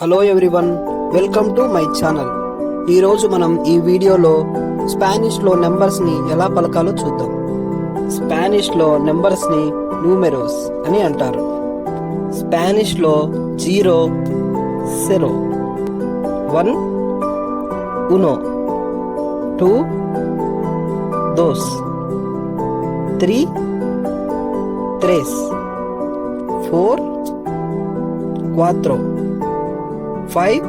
Hello everyone, welcome to my channel. ఈరోజు మనం ఈ వీడియోలో స్పానిష్లో నెంబర్స్ని ఎలా పలకాలో చూద్దాం. స్పానిష్లో నెంబర్స్ని న్యూమెరోస్ అని అంటారు. స్పానిష్లో 0, 0, 1, 1, 2, 2, 3, 3, 4, 4, 5,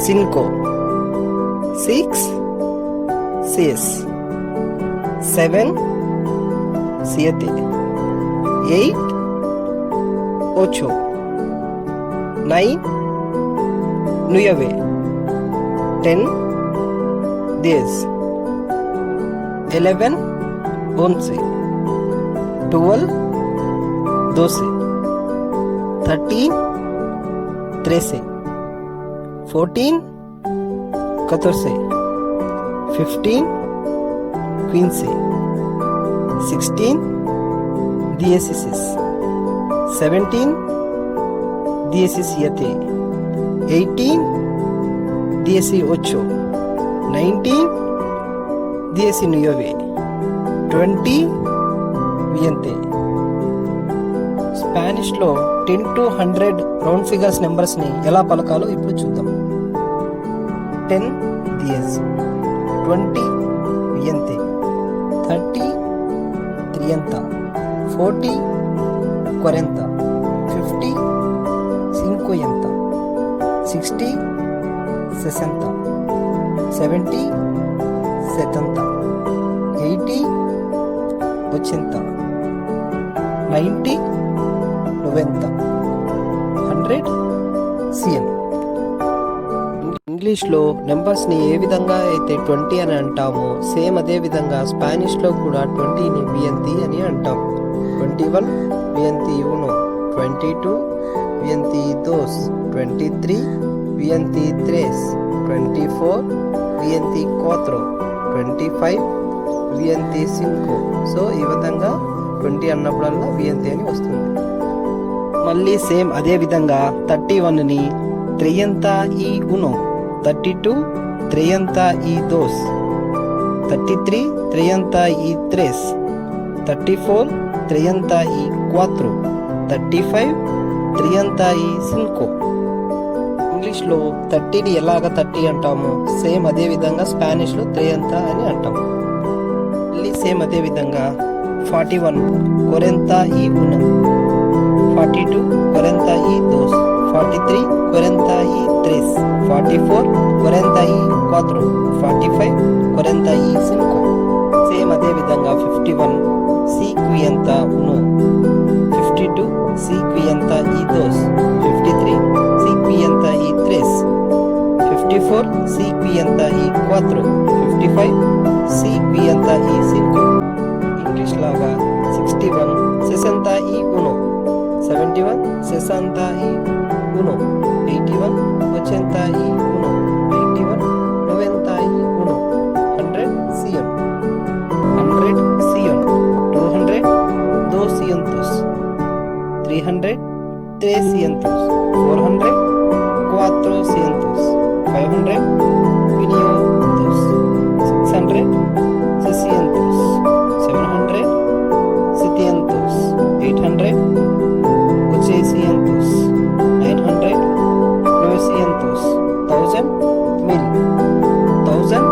5, 6, 6, 7, 7, 8, 8, 9, 9, 10, 10, 11, 11, 12, 12, 13, 13, 14, 14, 15, 15, 16, 16, 17, 17, 18, 18, 19, 19, 20, 20. స్పానిష్లో 10 to 100 రౌండ్ ఫిగర్స్ నెంబర్స్ని ఎలా పలకాలో ఇప్పుడు చూద్దాం. 10 10, 20 20, 30 30, 40 40, 50 50, 60 60, 70 70, 80 80, 90 90, 100 100. ఇంగ్లీష్లో నెంబర్స్ని ఏ విధంగా అయితే 20 అని అంటామో సేమ్ అదే విధంగా స్పానిష్లో కూడా 20ని వియంతి అని అంటాం. 21 వియంతి ఉనో, 22 వియంతి దోస్, 23 వియంతి త్రేస్, 24 వియంతి క్వాత్రో, 25 వియంతి సింకో. సో ఈ విధంగా 20 అన్నప్పుడల్లా వియంతి అని వస్తుంది. మళ్ళీ సేమ్ అదే విధంగా 31ని ట్రెయంతా ఈ ఉనో, 32 ట్రెయంతా ఈ దోస్, 33 ట్రెయంతా ఈ త్రేస్, 34 ట్రెయంతా ఈ క్వాత్రో, 35 ట్రెయంతా ఈ సింకో. ఇంగ్లీష్లో 30ని ఎలాగ 30 అంటామో సేమ్ అదే విధంగా స్పానిష్లో ట్రెయంతా అని అంటాం. మళ్ళీ సేమ్ అదే విధంగా 41 కొరెంతా ఈ ఉనో, 42 40 y 2, 43 40 y 3, 44 40 y 4, 45 40 y 5. Same అదే విధంగా 51 50 1, 52 50 y 2, 53 50 y 3, 54 50 y 4, 55 50 y 5. English లాగా 61 60 y 1, 71 60 y 1, 81 80 y 1, 81 90 y 1, 100 100, 100 200 200, 300 300, 400 400, 500 500, 600 600, 700 700, 800 600, 900 900, 1000 1000, 1000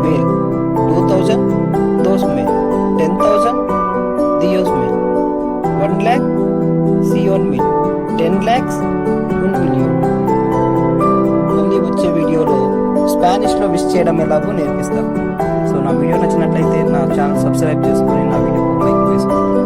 1000, 2000 2000, 10,000 10,000, 1 lakh 1,000,000, 10 lakhs 1 million. మళ్ళీ వచ్చే వీడియోలో స్పానిష్లో విష్ చేయడం ఎలాగో నేర్పిస్తాను. సో నా వీడియో నచ్చినట్లయితే నా ఛానల్ సబ్స్క్రైబ్ చేసుకొని నా వీడియోకి లైక్ వేసుకోండి.